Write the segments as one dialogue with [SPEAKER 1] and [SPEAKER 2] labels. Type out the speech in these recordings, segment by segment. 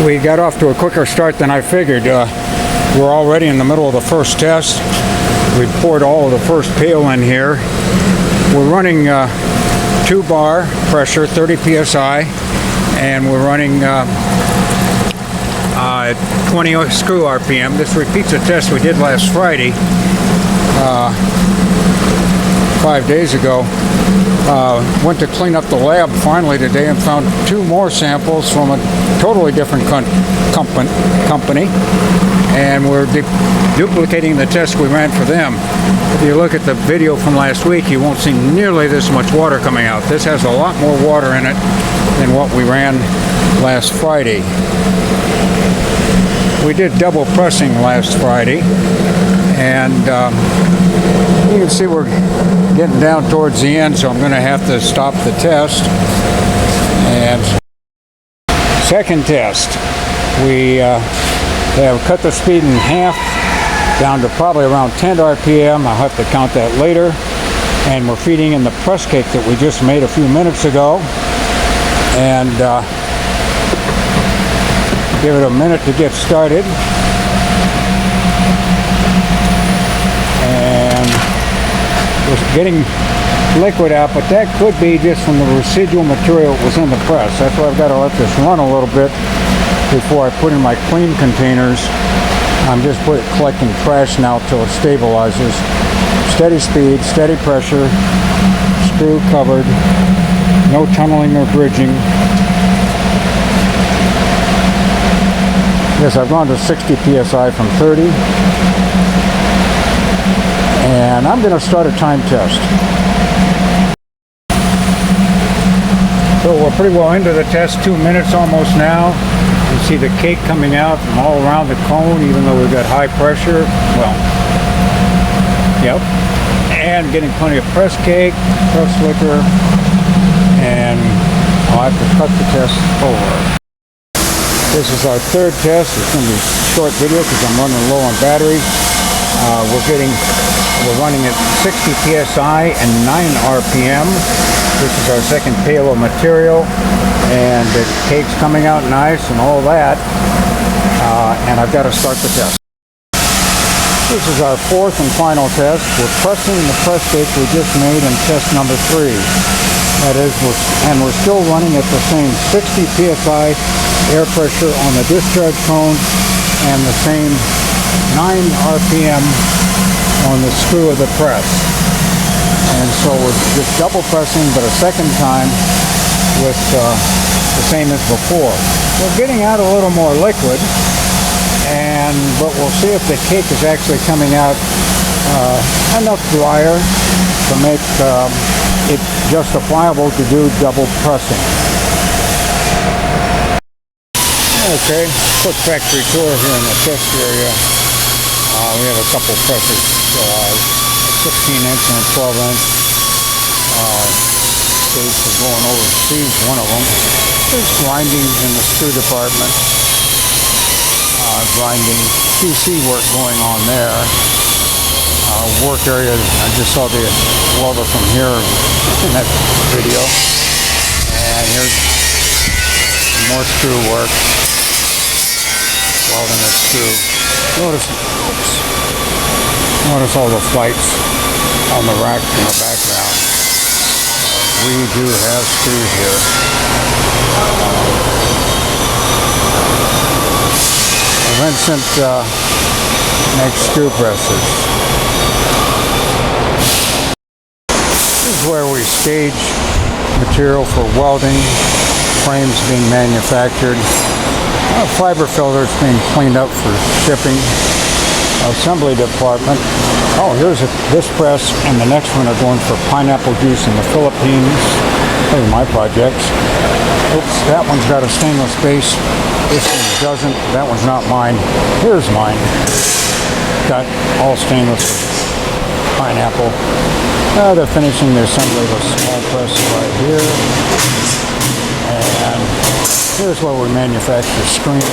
[SPEAKER 1] We got off to a quicker start than I figured. We're already in the middle of the first test. We poured all of the first pail in here. We're running 2 bar pressure, 30 psi, and we're running 20 screw RPM. This repeats a test we did last Friday, 5 days ago. Went to clean up the lab finally today and found 2 more samples from a totally different company, and we're duplicating the test we ran for them. If you look at the video from last week, you won't see nearly this much water coming out. This has a lot more water in it than what we ran last Friday. We did double pressing last Friday, and you can see we're getting down towards the end, so I'm going to have to stop the test. And second test, we have cut the speed in half down to probably around 10 RPM. I'll have to count that later. And we're feeding in the press cake that we just made a few minutes ago. And give it a minute to get started. And we're getting liquid out, but that could be just from the residual material that was in the press. That's why I've got to let this run a little bit before I put in my clean containers. I'm just collecting trash now till it stabilizes. Steady speed, steady pressure, screw covered, no tunneling or bridging. Yes, I've gone to 60 psi from 30. And I'm going to start a time test. So we're pretty well into the test, 2 minutes almost now. You see the cake coming out from all around the cone, even though we've got high pressure. Well, yep. And getting plenty of press cake, press liquor, and I'll have to cut the test over. This is our third test. It's going to be a short video because I'm running low on battery. We're running at 60 psi and 9 RPM. This is our second pail of material, and the cake's coming out nice and all that. And I've got to start the test. This is our fourth and final test. We're pressing the press cake we just made in test number 3. That is, we're still running at the same 60 psi air pressure on the discharge cone and the same 9 RPM on the screw of the press. And so we're just double pressing, but a second time with the same as before. We're getting out a little more liquid, but we'll see if the cake is actually coming out enough drier to make it justifiable to do double pressing. Okay, quick factory tour here in the test area. We have a couple presses, a 16-inch and a 12-inch. Case for going overseas, one of them. There's grinding in the screw department. Grinding QC work going on there. Work area, I just saw the welder from here in that video. And here's more screw work. Welding a screw. Notice all the flights on the rack in the background. We do have screws here. Vincent makes screw presses. This is where we stage material for welding, frames being manufactured. Fiber filters being cleaned up for shipping. Assembly department. Oh, here's this press and the next one are going for pineapple juice in the Philippines. Those are my projects. Oops, that one's got a stainless base. This one doesn't. That one's not mine. Here's mine. Got all stainless pineapple. They're finishing the assembly of a small press right here. And here's where we manufacture screens.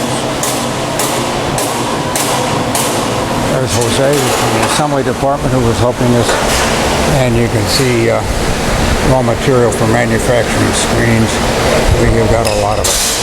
[SPEAKER 1] There's Jose from the assembly department who was helping us. And you can see raw material for manufacturing screens. We have got a lot of it.